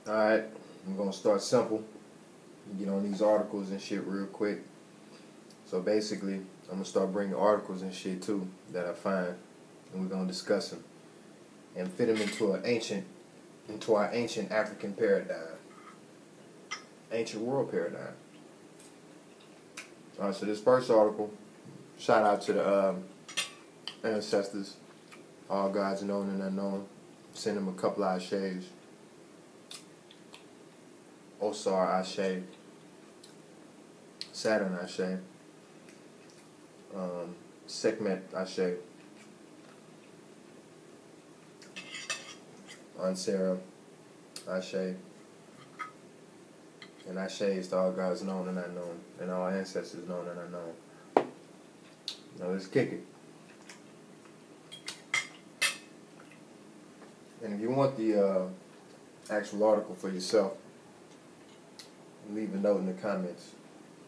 Alright, I'm going to start simple. Get on these articles and shit real quick. So basically, I'm going to start bringing articles and shit too that I find, and we're going to discuss them and fit them into our ancient African paradigm, ancient world paradigm. Alright, so this first article, shout out to the ancestors, all gods known and unknown. Send them a couple of ashes. Osar Ashe, Saturn Ashe, Sekhmet Ashe, Ansara Ashe, and Ashe is to all gods known and unknown, and all ancestors known and unknown. Now let's kick it. And if you want the actual article for yourself, leave a note in the comments.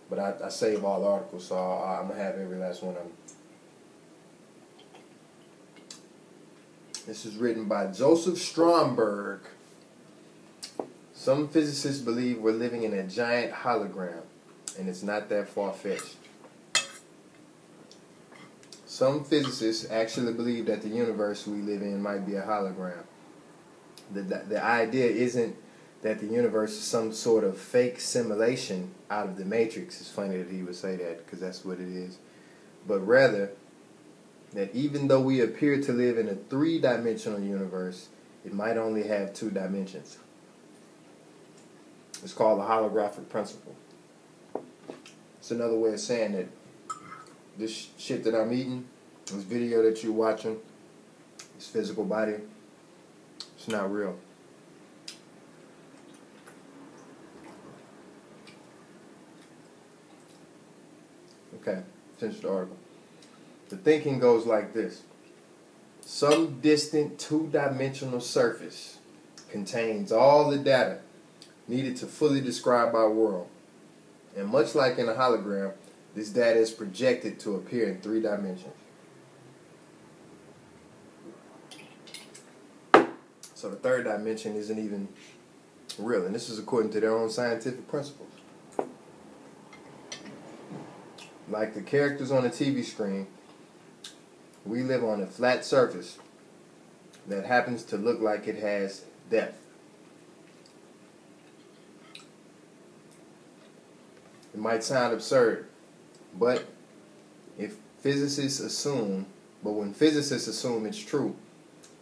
But I save all the articles, so I'm going to have every last one of them. This is written by Joseph Stromberg. Some physicists believe we're living in a giant hologram, and it's not that far-fetched. Some physicists actually believe that the universe we live in might be a hologram. The idea isn't that the universe is some sort of fake simulation out of the Matrix. It's funny that he would say that, because that's what it is. But rather, that even though we appear to live in a three-dimensional universe, it might only have two dimensions. It's called the holographic principle. It's another way of saying that this shit that I'm eating, this video that you're watching, this physical body, it's not real. Okay, finish the article. The thinking goes like this. Some distant two-dimensional surface contains all the data needed to fully describe our world. And much like in a hologram, this data is projected to appear in three dimensions. So the third dimension isn't even real. And this is according to their own scientific principles. Like the characters on the TV screen, we live on a flat surface that happens to look like it has depth. It might sound absurd, but when physicists assume it's true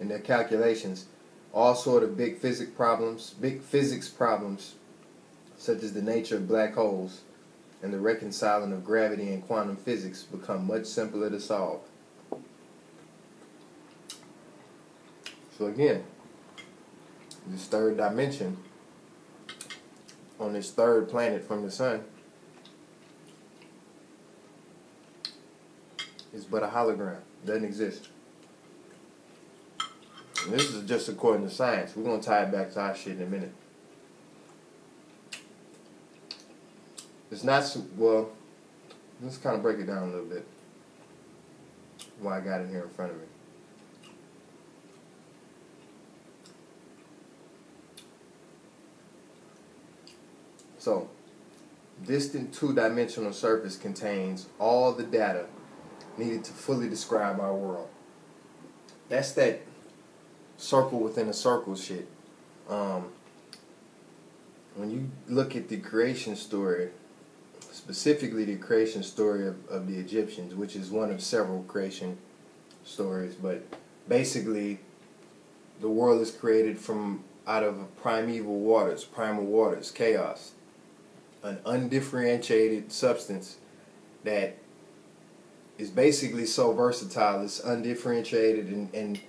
in their calculations, all sort of big physics problems, such as the nature of black holes and the reconciling of gravity and quantum physics, become much simpler to solve. So again, this third dimension on this third planet from the sun is but a hologram. It doesn't exist. And this is just according to science. We're going to tie it back to our shit in a minute. It's not, well, let's kind of break it down a little bit. Why I got it here in front of me. So, distant two-dimensional surface contains all the data needed to fully describe our world. That's that circle within a circle shit. When you look at the creation story, specifically the creation story of the Egyptians, which is one of several creation stories, but basically the world is created from out of primal waters, chaos, an undifferentiated substance that is basically so versatile. It's undifferentiated, and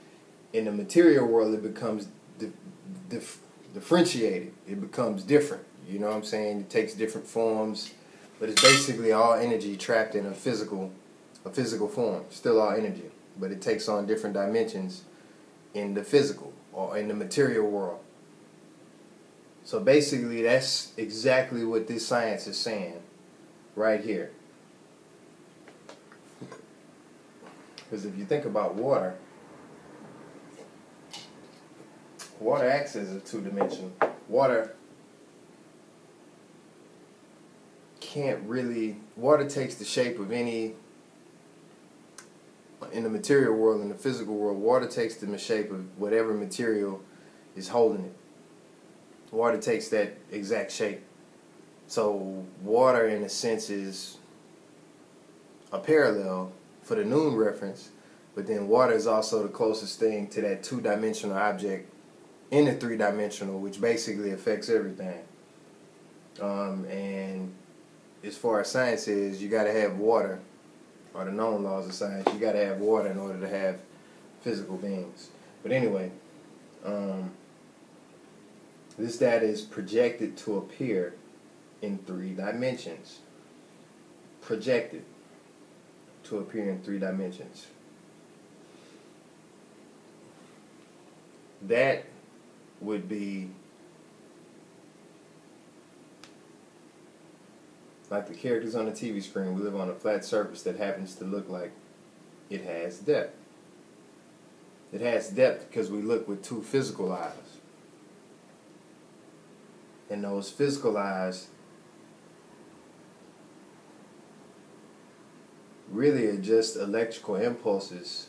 in the material world it becomes differentiated. It becomes different. You know what I'm saying? It takes different forms, but it's basically all energy trapped in a physical form. Still all energy, but it takes on different dimensions in the physical or in the material world. So basically, that's exactly what this science is saying right here. Because if you think about water, Water acts as a two-dimensional. Water water takes the shape of any, in the material world, in the physical world, water takes the shape of whatever material is holding it. Water takes that exact shape. So water, in a sense, is a parallel for the noon reference, but then water is also the closest thing to that two-dimensional object in the three-dimensional, which basically affects everything. And as far as science is, you got to have water, or the known laws of science, you got to have water in order to have physical beings. But anyway, this data is projected to appear in 3 dimensions. Projected to appear in 3 dimensions. That would be like the characters on the TV screen. We live on a flat surface that happens to look like it has depth. It has depth because we look with 2 physical eyes. And those physical eyes really are just electrical impulses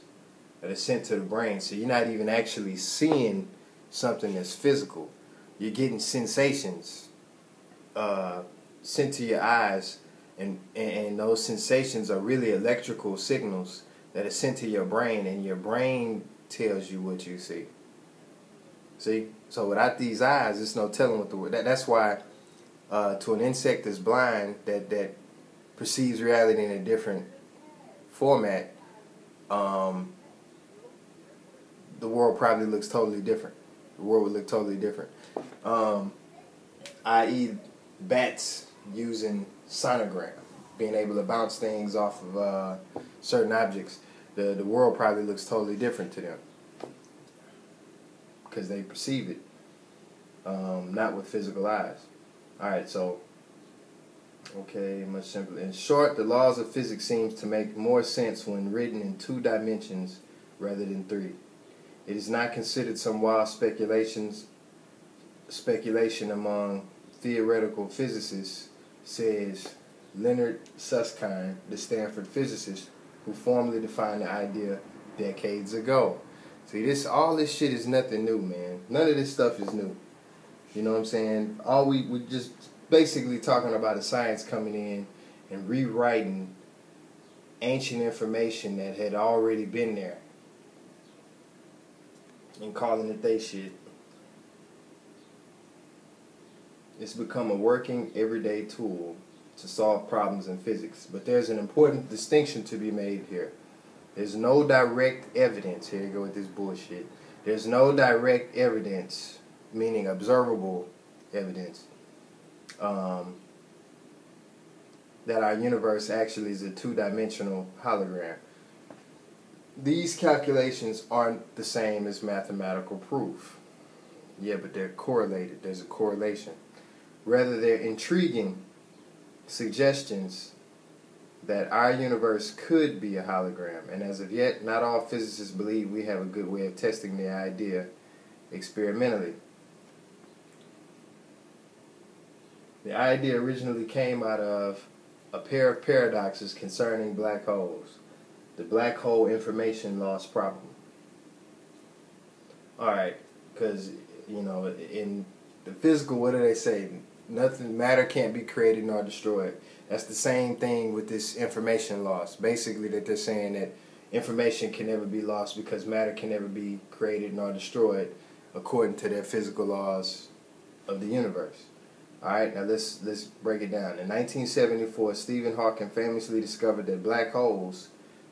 that are sent to the brain. So you're not even actually seeing something that's physical. You're getting sensations sent to your eyes, and those sensations are really electrical signals that are sent to your brain, and your brain tells you what you see. See? So without these eyes, there's no telling what the word. That's why to an insect that's blind, that perceives reality in a different format, the world probably looks totally different. The world would look totally different. I.e., bats using sonogram, being able to bounce things off of certain objects. The world probably looks totally different to them because they perceive it, not with physical eyes. Alright, so, okay, much simpler. In short, the laws of physics seems to make more sense when written in 2 dimensions rather than 3. It is not considered some wild speculation among theoretical physicists, says Leonard Susskind, the Stanford physicist who formally defined the idea decades ago. See, all this shit is nothing new, man. None of this stuff is new. You know what I'm saying? All we just basically talking about is science coming in and rewriting ancient information that had already been there and calling it they shit. It's become a working, everyday tool to solve problems in physics. But there's an important distinction to be made here. There's no direct evidence. Here you go with this bullshit. There's no direct evidence, meaning observable evidence, that our universe actually is a 2-dimensional hologram. These calculations aren't the same as mathematical proof. Yeah, but they're correlated. There's a correlation. Rather, they're intriguing suggestions that our universe could be a hologram. And as of yet, not all physicists believe we have a good way of testing the idea experimentally. The idea originally came out of a pair of paradoxes concerning black holes. The black hole information loss problem. Alright, because, you know, in the physical, what do they say? Matter can't be created nor destroyed. That's the same thing with this information loss. Basically, that they're saying that information can never be lost because matter can never be created nor destroyed according to their physical laws of the universe. Alright, now let's break it down. In 1974, Stephen Hawking famously discovered that black holes,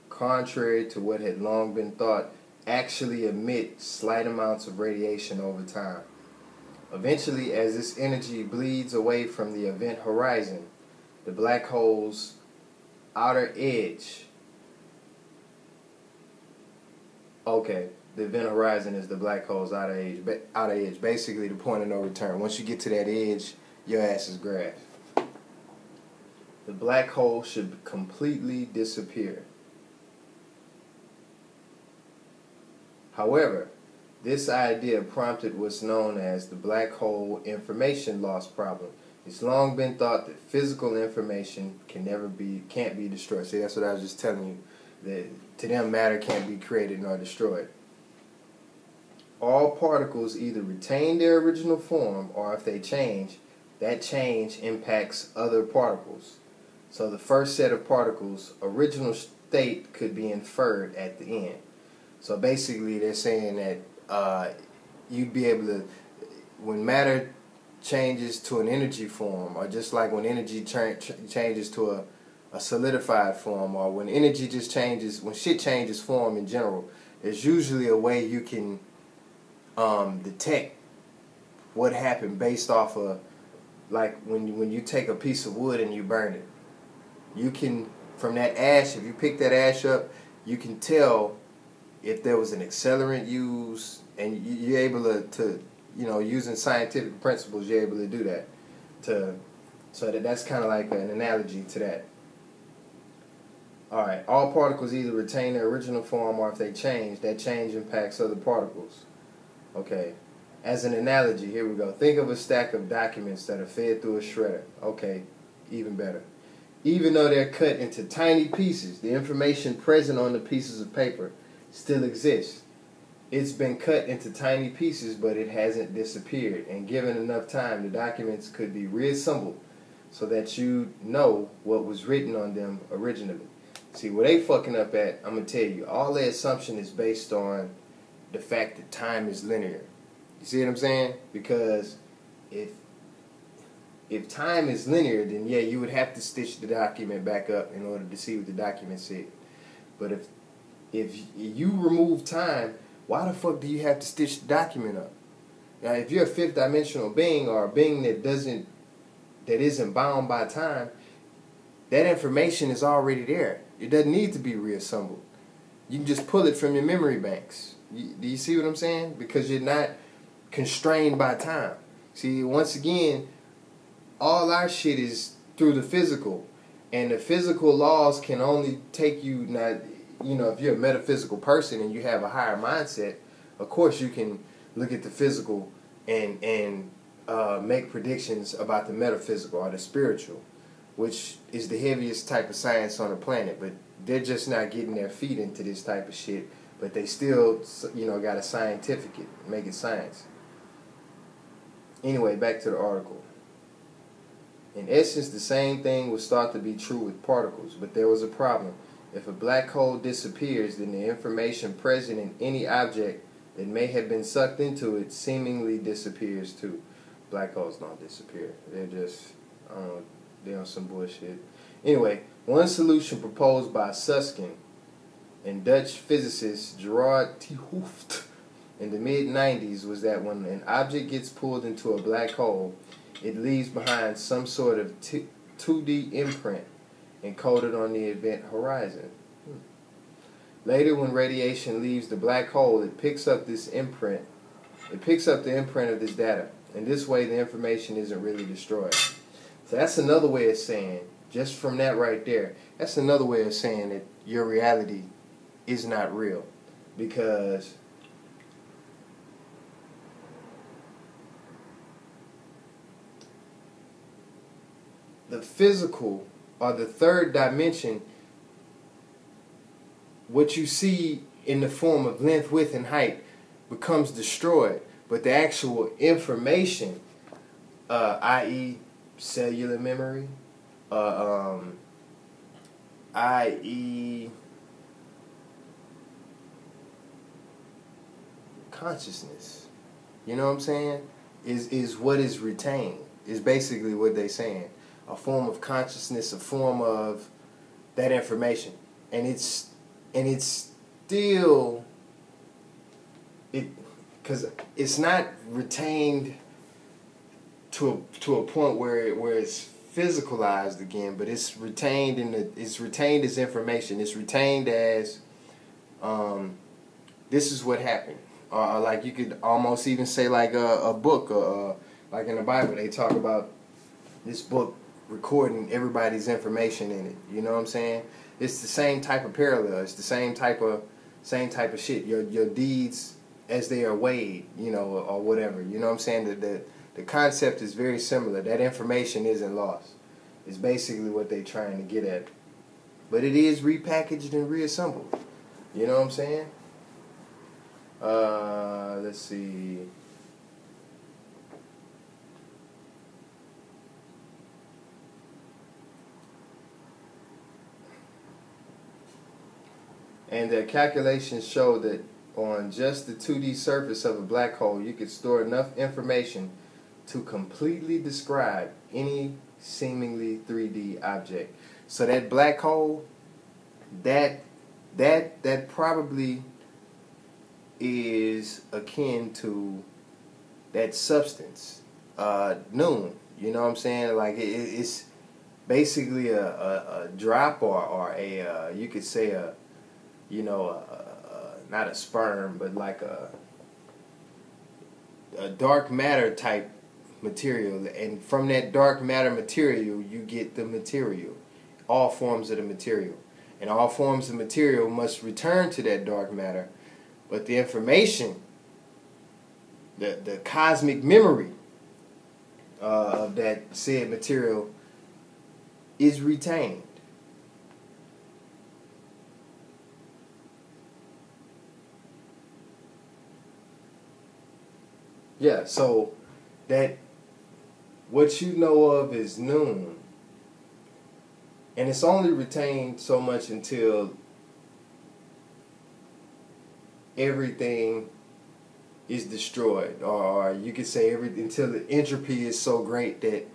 contrary to what had long been thought, actually emit slight amounts of radiation over time. Eventually, as this energy bleeds away from the event horizon, the black hole's outer edge. Okay, the event horizon is the black hole's outer edge. Basically, the point of no return. Once you get to that edge, your ass is grass. The black hole should completely disappear. However, This idea prompted what's known as the black hole information loss problem. It's long been thought that physical information can't be destroyed. See, that's what I was just telling you. That to them, matter can't be created nor destroyed. All particles either retain their original form, or if they change, that change impacts other particles. So the first set of particles' original state could be inferred at the end. So basically, they're saying that you'd be able to, when matter changes to an energy form, or just like when energy changes to a solidified form, or when energy just changes, when shit changes form in general, there's usually a way you can detect what happened based off of, like when you take a piece of wood and you burn it. You can, from that ash, if you pick that ash up, you can tell if there was an accelerant used, and you're able to using scientific principles, you're able to do that. So that's kind of like an analogy to that. Alright, all particles either retain their original form, or if they change, that change impacts other particles. Okay, as an analogy, here we go. Think of a stack of documents that are fed through a shredder. Okay, even better. Even though they're cut into tiny pieces, the information present on the pieces of paper still exists. It's been cut into tiny pieces, but it hasn't disappeared. And given enough time, the documents could be reassembled so that you know what was written on them originally. See, where they fucking up at, I'm going to tell you, all their assumption is based on the fact that time is linear. You see what I'm saying? Because if time is linear, then yeah, you would have to stitch the document back up in order to see what the document said. But if you remove time, why the fuck do you have to stitch the document up? Now, if you're a fifth dimensional being, or a being that isn't bound by time, that information is already there. It doesn't need to be reassembled. You can just pull it from your memory banks. Do you see what I'm saying? Because you're not constrained by time. See, once again, all our shit is through the physical, and the physical laws can only take you, not, if you're a metaphysical person and you have a higher mindset, of course you can look at the physical and make predictions about the metaphysical or the spiritual, which is the heaviest type of science on the planet. But they're just not getting their feet into this type of shit, but they still got to scientific it, make it science. Anyway, back to the article. In essence, the same thing was thought to be true with particles, but there was a problem. If a black hole disappears, then the information present in any object that may have been sucked into it seemingly disappears too. Black holes don't disappear. They're just, they're on some bullshit. Anyway, one solution proposed by Susskind and Dutch physicist Gerard 't Hooft in the mid-90s was that when an object gets pulled into a black hole, it leaves behind some sort of 2D imprint encoded on the event horizon. Later, when radiation leaves the black hole, it picks up this imprint. It picks up the imprint of this data. In this way, the information isn't really destroyed. So that's another way of saying, just from that right there, that's another way of saying that your reality is not real. Because the physical, or the third dimension, what you see in the form of length, width, and height becomes destroyed. But the actual information, i.e. cellular memory, i.e. consciousness, you know what I'm saying, is what is retained, is basically what they're saying. A form of consciousness, a form of that information, and it's still because it's not retained to a point where it's physicalized again, but it's retained as information. It's retained as this is what happened, or like you could almost even say like a book, like in the Bible they talk about this book recording everybody's information in it. You know what I'm saying? It's the same type of parallel. It's the same type of shit. Your deeds as they are weighed, you know, or whatever. You know what I'm saying? The concept is very similar. That information isn't lost. It's basically what they're trying to get at. But it is repackaged and reassembled. You know what I'm saying? Let's see. And the calculations show that on just the 2D surface of a black hole, you could store enough information to completely describe any seemingly 3D object. So that black hole, that probably is akin to that substance, noon. You know what I'm saying? Like it's basically a drop or a you could say a, you know, not a sperm, but like a dark matter type material, and from that dark matter material you get the material, all forms of the material, and all forms of material must return to that dark matter, but the information, the cosmic memory of that said material is retained. Yeah, so that what you know of is noon, and it's only retained so much until everything is destroyed, or you could say until the entropy is so great that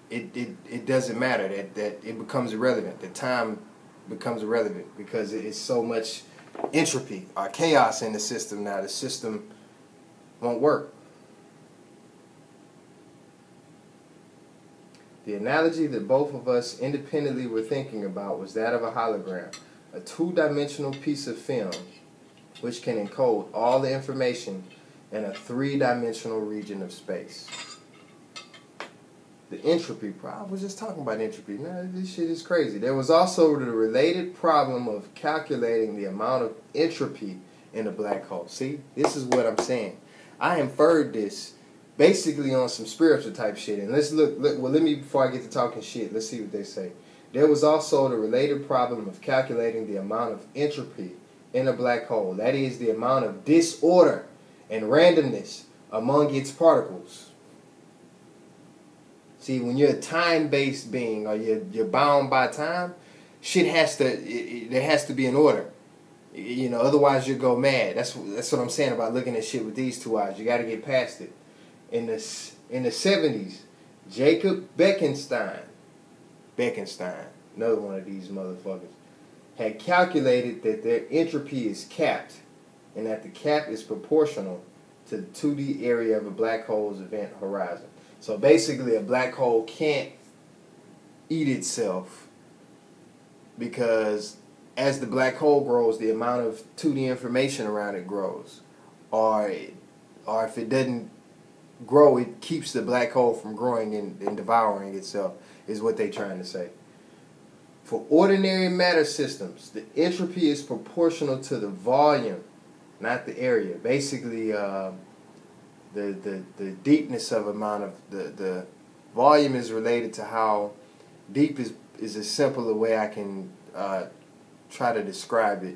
it doesn't matter, that it becomes irrelevant. The time becomes irrelevant because it's so much entropy or chaos in the system now. The system won't work. The analogy that both of us independently were thinking about was that of a hologram, a two-dimensional piece of film which can encode all the information in a three-dimensional region of space. The entropy problem. I was just talking about entropy. Now this shit is crazy. There was also the related problem of calculating the amount of entropy in a black hole. See, this is what I'm saying. I inferred this basically on some spiritual type shit. And let's look. Well, let me, before I get to talking shit, let's see what they say. There was also the related problem of calculating the amount of entropy in a black hole. That is, the amount of disorder and randomness among its particles. See, when you're a time-based being, or you're bound by time, shit has to, there has to be an order. You know, otherwise you go mad. That's what I'm saying about looking at shit with these two eyes. You got to get past it. In the 70s, Jacob Bekenstein, another one of these motherfuckers, had calculated that their entropy is capped, and that the cap is proportional to the 2D area of a black hole's event horizon. So basically, a black hole can't eat itself, because as the black hole grows, the amount of 2D information around it grows. Or if it doesn't grow, it keeps the black hole from growing and devouring itself, is what they're trying to say. For ordinary matter systems, the entropy is proportional to the volume, not the area. Basically, the deepness of amount of the volume is related to how deep is a simpler way I can try to describe it.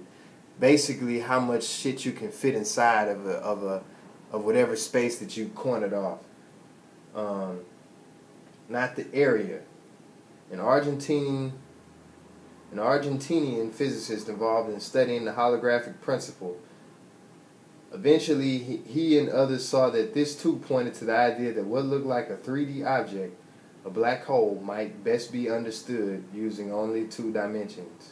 Basically, how much shit you can fit inside of whatever space that you cornered off. Not the area. An Argentinian physicist involved in studying the holographic principle. Eventually, he and others saw that this too pointed to the idea that what looked like a 3D object, a black hole, might best be understood using only 2 dimensions.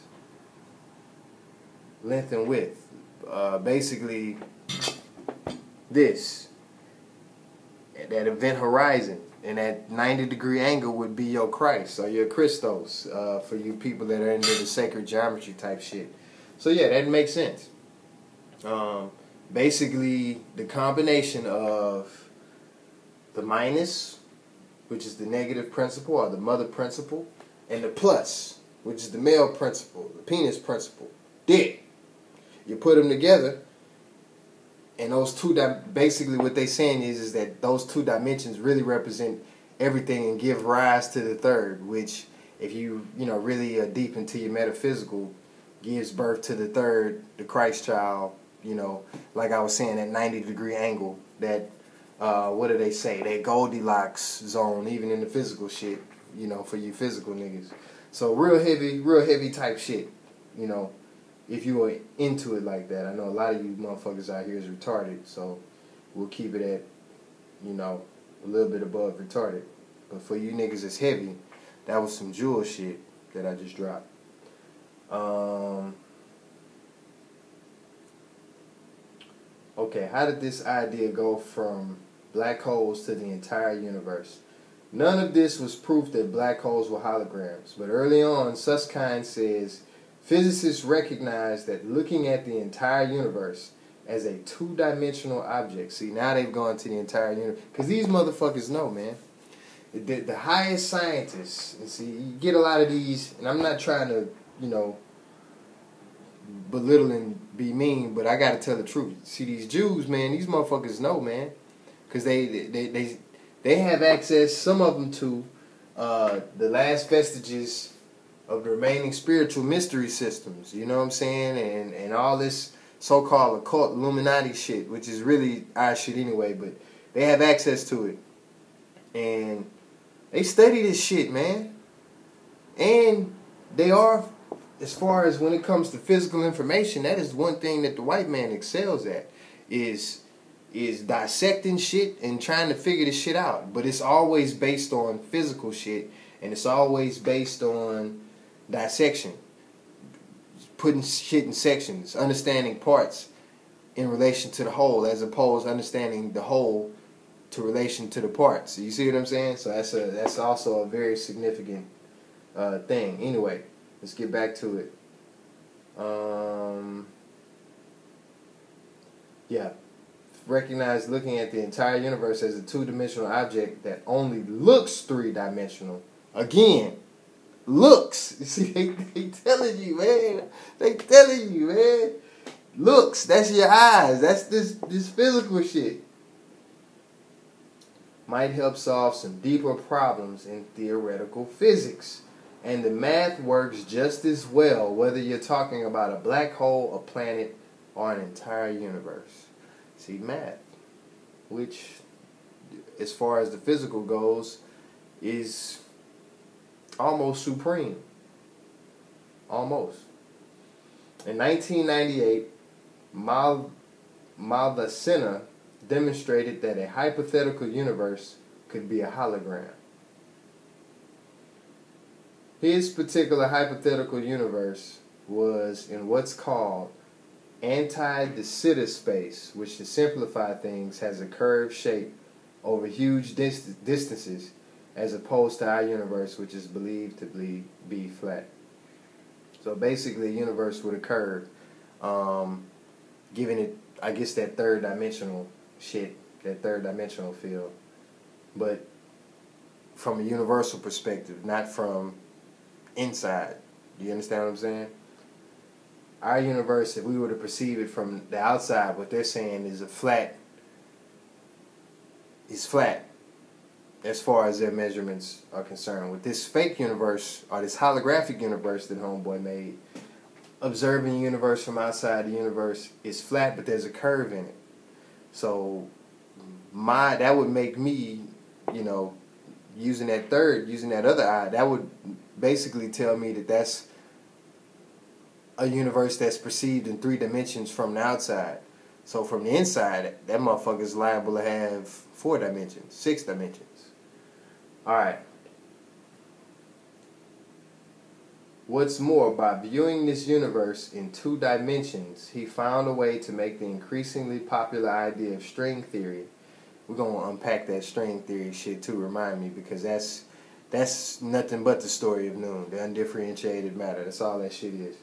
Length and width. Basically, this. That event horizon. And that 90-degree angle would be your Christ or your Christos, for you people that are into the sacred geometry type shit. So yeah, that makes sense. Basically, the combination of the minus, which is the negative principle or the mother principle, and the plus, which is the male principle, the penis principle, dick. You put them together, And those basically what they saying is that those two dimensions really represent everything and give rise to the third, which if you really deep into your metaphysical, gives birth to the third, the Christ child. Like I was saying, that 90-degree angle, that what do they say? That Goldilocks zone, even in the physical shit. For you physical niggas. So real heavy type shit. If you were into it like that. I know a lot of you motherfuckers out here is retarded, so we'll keep it at, a little bit above retarded. But for you niggas that's heavy, that was some jewel shit that I just dropped. Okay, how did this idea go from black holes to the entire universe? None of this was proof that black holes were holograms, but early on, Susskind says, physicists recognized that looking at the entire universe as a two-dimensional object. See, now they've gone to the entire universe. Because these motherfuckers know, man. The highest scientists, and see, you get a lot of these, and I'm not trying to, belittle and be mean, but I gotta tell the truth. See, these Jews, man, these motherfuckers know, man. Because they have access, some of them, to the last vestiges of the remaining spiritual mystery systems, you know what I'm saying? And all this so-called occult Illuminati shit, which is really our shit anyway, but they have access to it. And they study this shit, man. And they are, as far as when it comes to physical information, that is one thing that the white man excels at, is dissecting shit and trying to figure this shit out. But it's always based on physical shit, and it's always based on dissection, putting shit in sections, understanding parts in relation to the whole, as opposed to understanding the whole to relation to the parts. You see what I'm saying? So that's also a very significant thing. Anyway, let's get back to it. Yeah. Recognize looking at the entire universe as a two-dimensional object that only looks three-dimensional. Again, looks. You see, they telling you, man. They telling you, man. Looks. That's your eyes. That's this physical shit. Might help solve some deeper problems in theoretical physics. And the math works just as well, whether you're talking about a black hole, a planet, or an entire universe. See, math, which, as far as the physical goes, is almost supreme. Almost. In 1998, Malvicena demonstrated that a hypothetical universe could be a hologram. His particular hypothetical universe was in what's called anti-de Sitter space, which, to simplify things, has a curved shape over huge distances, as opposed to our universe, which is believed to be flat. So basically, a universe with a curve, giving it, I guess, that third-dimensional shit, that third-dimensional feel, but from a universal perspective, not from inside. You understand what I'm saying? Our universe, if we were to perceive it from the outside, what they're saying is flat as far as their measurements are concerned. With this fake universe, or this holographic universe that Homeboy made, observing the universe from outside the universe is flat, but there's a curve in it. So that would make me, using that other eye, that would basically tell me that that's a universe that's perceived in 3 dimensions from the outside. So from the inside, that motherfucker's liable to have 4 dimensions, 6 dimensions. Alright. What's more, by viewing this universe in 2 dimensions, he found a way to make the increasingly popular idea of string theory. We're going to unpack that string theory shit too, remind me, because that's nothing but the story of Noon, the undifferentiated matter. That's all that shit is.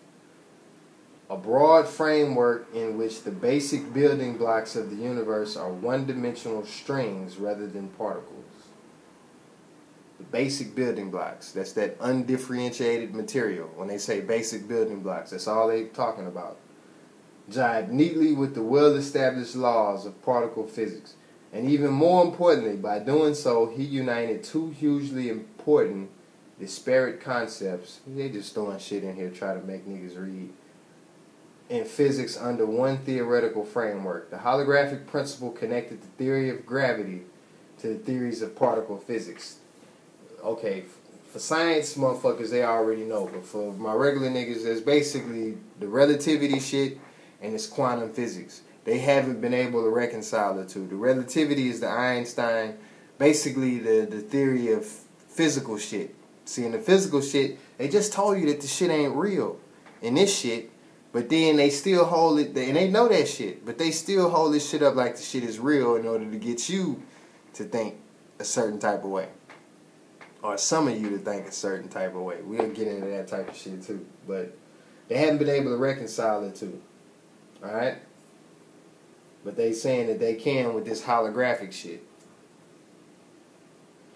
A broad framework in which the basic building blocks of the universe are one-dimensional strings rather than particles. The basic building blocks. That's that undifferentiated material. When they say basic building blocks, that's all they're talking about. jibe neatly with the well-established laws of particle physics. And even more importantly, by doing so, he united two hugely important disparate concepts. They just throwing shit in here trying to make niggas read. In physics under one theoretical framework. The holographic principle connected the theory of gravity to the theories of particle physics. Okay, for science motherfuckers, they already know. But for my regular niggas, there's basically the relativity shit and it's quantum physics. They haven't been able to reconcile the two. The relativity is the Einstein, basically the theory of physical shit. See, in the physical shit, they just told you that the shit ain't real. In this shit, but then they still hold it, and they know that shit, but they still hold this shit up like the shit is real in order to get you to think a certain type of way. Or some of you to think a certain type of way. We'll get into that type of shit too. But they haven't been able to reconcile the two. Alright? But they saying that they can with this holographic shit.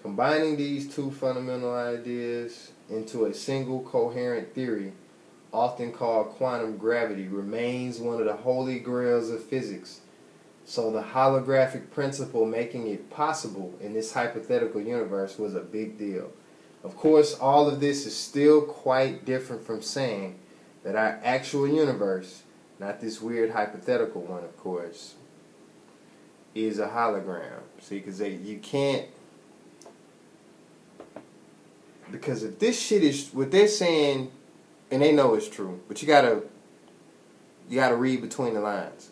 Combining these two fundamental ideas into a single coherent theory, often called quantum gravity, remains one of the holy grails of physics. So the holographic principle making it possible in this hypothetical universe was a big deal. Of course, all of this is still quite different from saying that our actual universe, not this weird hypothetical one, of course, is a hologram. See, because you can't... Because if this shit is... What they're saying... And they know it's true, but you gotta read between the lines.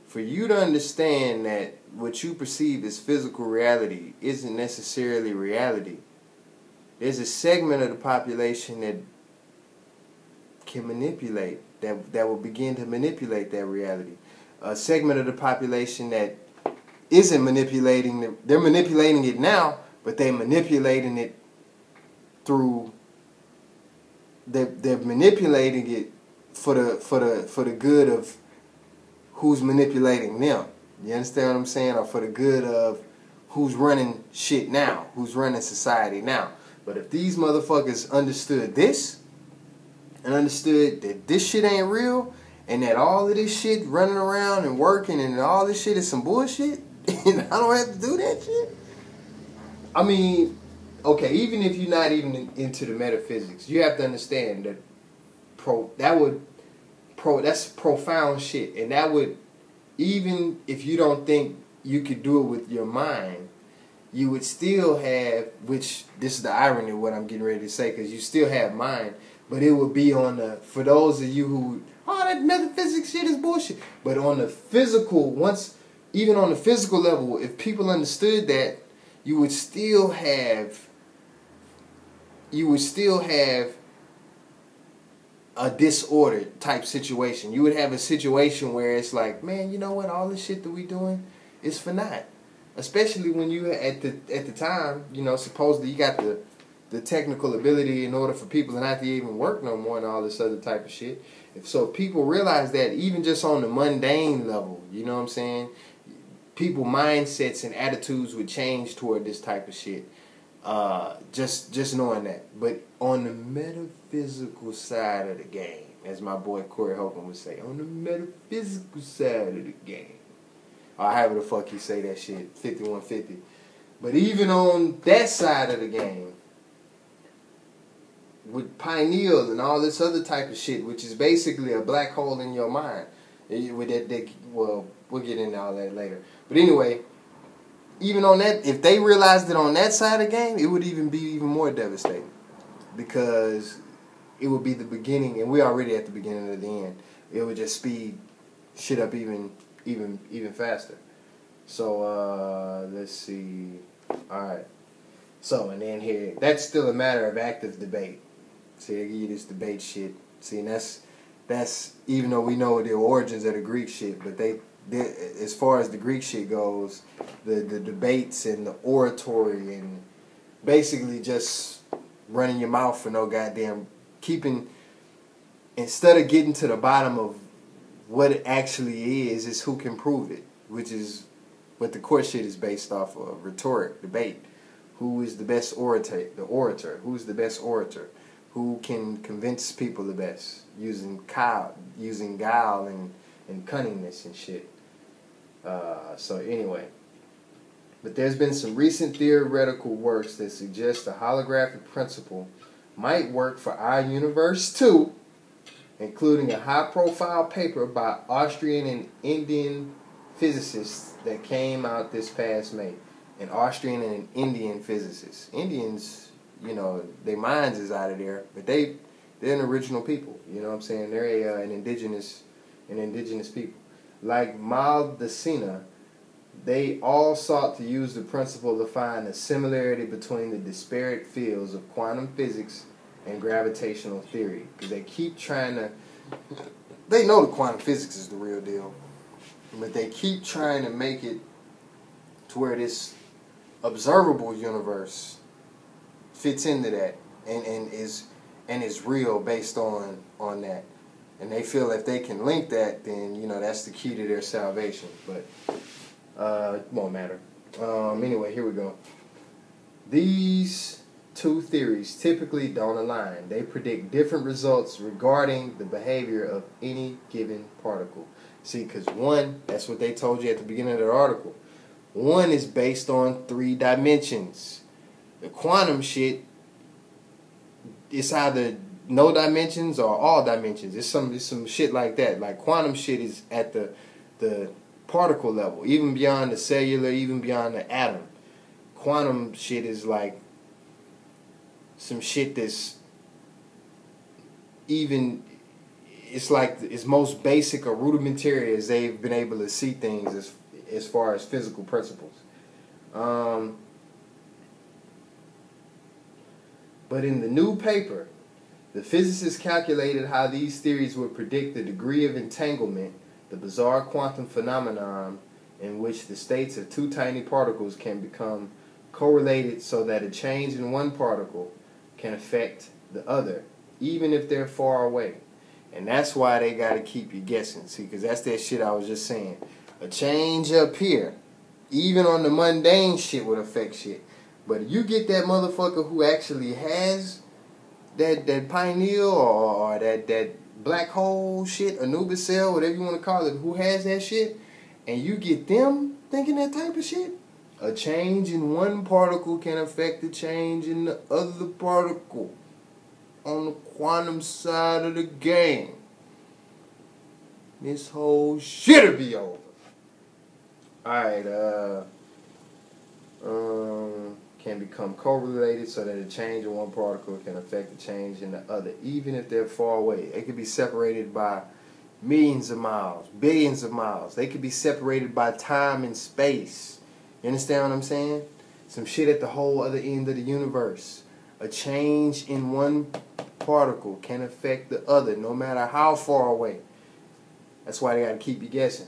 For you to understand that what you perceive as physical reality isn't necessarily reality, there's a segment of the population that can manipulate, that will begin to manipulate that reality. A segment of the population that isn't manipulating it, they're manipulating it now, but they're manipulating it through... They're manipulating it for the good of who's manipulating them. You understand what I'm saying? Or for the good of who's running shit now, who's running society now. But if these motherfuckers understood this and understood that this shit ain't real and that all of this shit running around and working and all this shit is some bullshit and I don't have to do that shit. I mean... Okay, even if you're not even into the metaphysics, you have to understand that that's profound shit. And that would, even if you don't think you could do it with your mind, you would still have, which this is the irony of what I'm getting ready to say, because you still have mind, but it would be on the, for those of you who, oh, that metaphysics shit is bullshit. But on the physical, even on the physical level, if people understood that, you would still have a disordered type situation. You would have a situation where it's like, man, you know what, all this shit that we doing is for naught. Especially when you at the time, you know, supposedly you got the technical ability in order for people to not to even work no more and all this other type of shit. So people realize that even just on the mundane level, you know what I'm saying, people mindsets and attitudes would change toward this type of shit. Just knowing that. But on the metaphysical side of the game, as my boy Corey Holcomb would say, on the metaphysical side of the game, or however the fuck you say that shit, 5150. But even on that side of the game, with pineal and all this other type of shit, which is basically a black hole in your mind, well, we'll get into all that later. But anyway, even on that, if they realized it on that side of the game, it would even be even more devastating, because it would be the beginning, and we're already at the beginning of the end. It would just speed shit up even faster. So let's see. All right. So, and then here, that's still a matter of active debate. See, I give you this debate shit. See, and that's even though we know the origins of the Greek shit, but they as far as the Greek shit goes, the debates and the oratory and basically just running your mouth for no goddamn instead of getting to the bottom of what it actually is who can prove it, which is what the court shit is based off of, rhetoric, debate. Who is the best orator? The orator. Who's the best orator? who can convince people the best using guile and cunningness and shit. So anyway, but there's been some recent theoretical works that suggest the holographic principle might work for our universe too, including a high-profile paper by Austrian and Indian physicists that came out this past May. An Austrian and an Indian physicist. Indians, you know, their minds is out of there, but they're an original people. You know what I'm saying? They're an indigenous people. Like Maldacena, they all sought to use the principle to find a similarity between the disparate fields of quantum physics and gravitational theory. Because they keep trying to... They know the quantum physics is the real deal. But they keep trying to make it to where this observable universe fits into that and is real based on that. And they feel if they can link that, then, you know, that's the key to their salvation. But it won't matter. Anyway, here we go. These two theories typically don't align. They predict different results regarding the behavior of any given particle. See, because one, that's what they told you at the beginning of the article. One is based on 3 dimensions. The quantum shit, it's either no dimensions or all dimensions. It's some shit like that. Like quantum shit is at the particle level, even beyond the cellular, even beyond the atom. Quantum shit is like some shit that's even, it's like it's most basic or rudimentary as they've been able to see things as far as physical principles. But in the new paper, the physicists calculated how these theories would predict the degree of entanglement, the bizarre quantum phenomenon in which the states of 2 tiny particles can become correlated so that a change in one particle can affect the other, even if they're far away. And that's why they got to keep you guessing, see, because that's that shit I was just saying. A change up here, even on the mundane shit, would affect shit. But you get that motherfucker who actually has that pineal or that black hole shit, Anubis cell, whatever you want to call it, who has that shit, and you get them thinking that type of shit, a change in one particle can affect the change in the other particle on the quantum side of the game. This whole shit'll be over. Alright, can become correlated so that a change in one particle can affect the change in the other, even if they're far away. They could be separated by millions of miles, billions of miles. They could be separated by time and space. You understand what I'm saying? Some shit at the whole other end of the universe. A change in one particle can affect the other, no matter how far away. That's why they got to keep you guessing.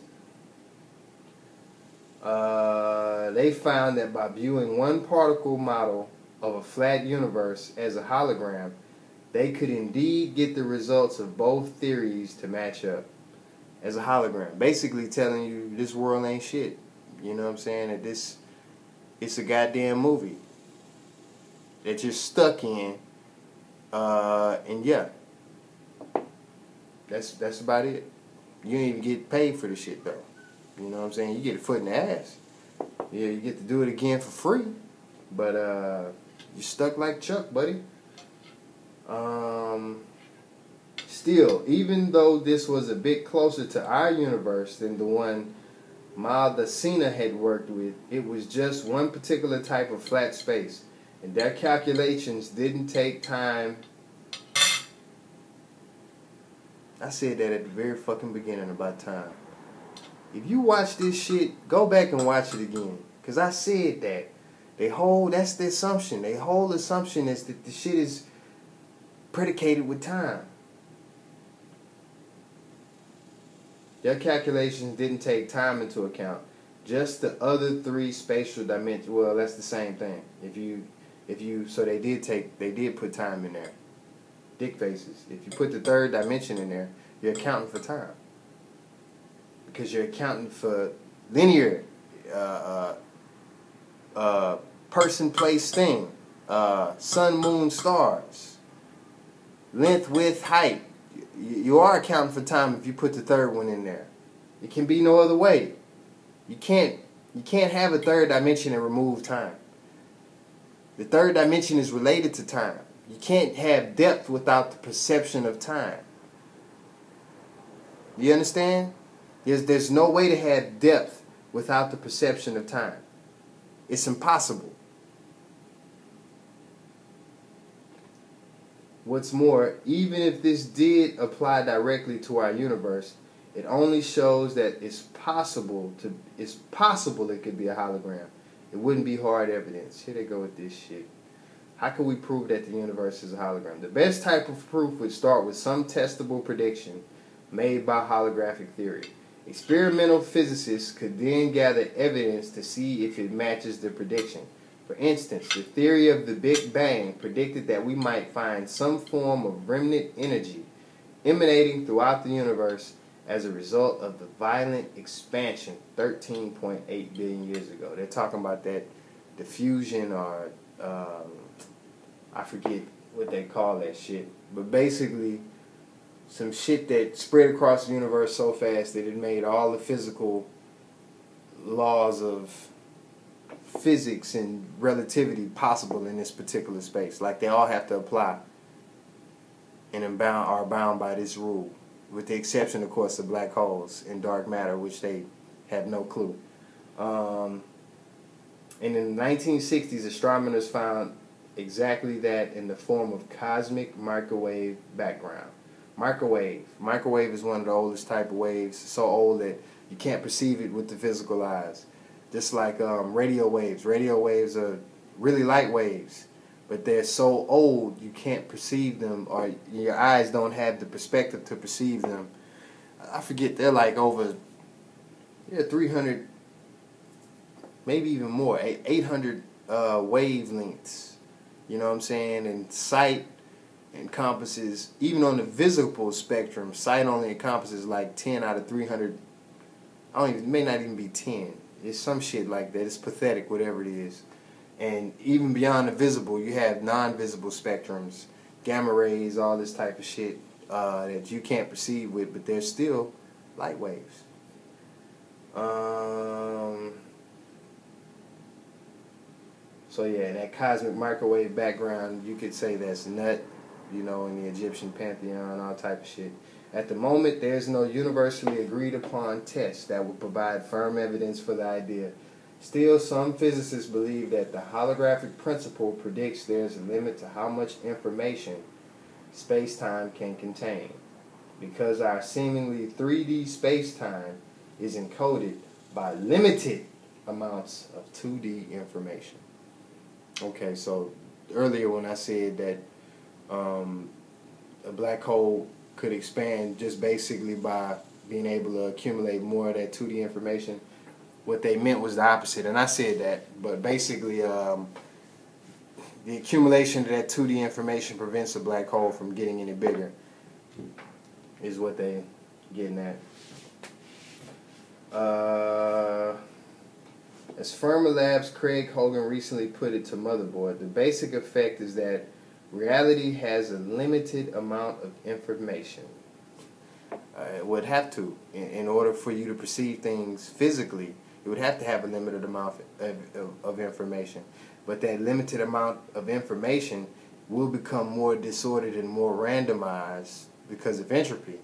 They found that by viewing one particle model of a flat universe as a hologram, they could indeed get the results of both theories to match up as a hologram. Basically telling you this world ain't shit. You know what I'm saying? That it's a goddamn movie that you're stuck in. And yeah, that's about it. You don't even get paid for the shit though. You know what I'm saying? You get a foot in the ass. Yeah, you get to do it again for free. But you're stuck like Chuck, buddy. Still, even though this was a bit closer to our universe than the one Maldacena had worked with, it was just one particular type of flat space. And their calculations didn't take time. I said that at the very fucking beginning about time. If you watch this shit, go back and watch it again. Because I said that. That's the assumption. Their whole assumption is that the shit is predicated with time. Their calculations didn't take time into account. Just the other 3 spatial dimensions. Well, that's the same thing. So they did put time in there. Dick faces. If you put the 3rd dimension in there, you're accounting for time. Because you're accounting for linear, person, place, thing, sun, moon, stars. length, width, height. You are accounting for time if you put the third one in there. It can be no other way. You can't have a third dimension and remove time. The third dimension is related to time. You can't have depth without the perception of time. You understand? There's no way to have depth without the perception of time. It's impossible. What's more, even if this did apply directly to our universe, it only shows that it's possible it could be a hologram. It wouldn't be hard evidence. Here they go with this shit. How can we prove that the universe is a hologram? The best type of proof would start with some testable prediction made by holographic theory. Experimental physicists could then gather evidence to see if it matches the prediction. For instance, the theory of the Big Bang predicted that we might find some form of remnant energy emanating throughout the universe as a result of the violent expansion 13.8 billion years ago. They're talking about that diffusion, or I forget what they call that shit. But basically, some shit that spread across the universe so fast that it made all the physical laws of physics and relativity possible in this particular space. Like, they all have to apply and are bound by this rule, with the exception, of course, of black holes and dark matter, which they have no clue. And in the 1960s, astronomers found exactly that in the form of cosmic microwave background. Microwave is one of the oldest type of waves, so old that you can't perceive it with the physical eyes. Just like radio waves. Radio waves are really light waves, but they're so old you can't perceive them, or your eyes don't have the perspective to perceive them. I forget, they're like over 300, maybe even more, 800 wavelengths. You know what I'm saying? And sight encompasses, even on the visible spectrum, sight only encompasses like 10 out of 300. It may not even be 10. It's some shit like that. It's pathetic, whatever it is. And even beyond the visible, you have non-visible spectrums, gamma rays, all this type of shit that you can't perceive with, but they're still light waves. So yeah, that cosmic microwave background, you could say that's nut, you know, in the Egyptian pantheon, all type of shit. At the moment, there's no universally agreed upon test that would provide firm evidence for the idea. Still, some physicists believe that the holographic principle predicts there's a limit to how much information space-time can contain, because our seemingly 3D space-time is encoded by limited amounts of 2D information. Okay, so earlier when I said that a black hole could expand just basically by being able to accumulate more of that 2D information, what they meant was the opposite. And I said that, but basically the accumulation of that 2D information prevents a black hole from getting any bigger, is what they getting at. As Fermilab's Craig Hogan recently put it to Motherboard, the basic effect is that reality has a limited amount of information. It would have to, in order for you to perceive things physically, it would have to have a limited amount of information. But that limited amount of information will become more disordered and more randomized because of entropy.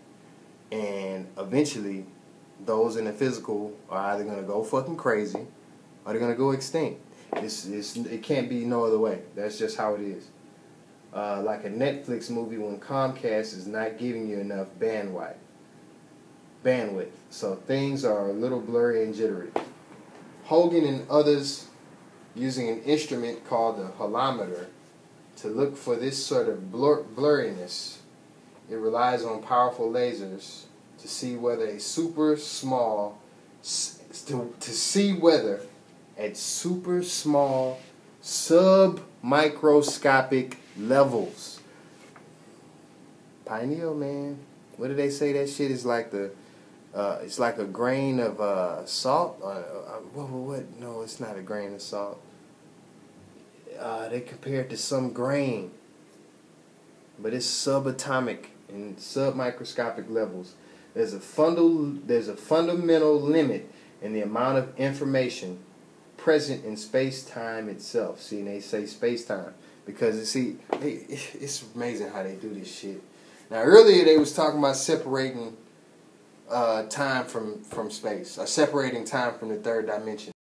And eventually, those in the physical are either going to go fucking crazy or they're going to go extinct. It can't be no other way. That's just how it is. Like a Netflix movie when Comcast is not giving you enough bandwidth. So things are a little blurry and jittery. Hogan and others using an instrument called the holometer to look for this sort of blurriness. It relies on powerful lasers to see whether at super small sub-microscopic levels. Pineal, man. What do they say? That shit is like it's like a grain of salt. What? No, it's not a grain of salt. They compare it to some grain. but it's subatomic and submicroscopic levels. There's a fundamental limit in the amount of information present in space-time itself. See, and they say space-time because it's amazing how they do this shit. Now, earlier they was talking about separating time from space, or separating time from the third dimension.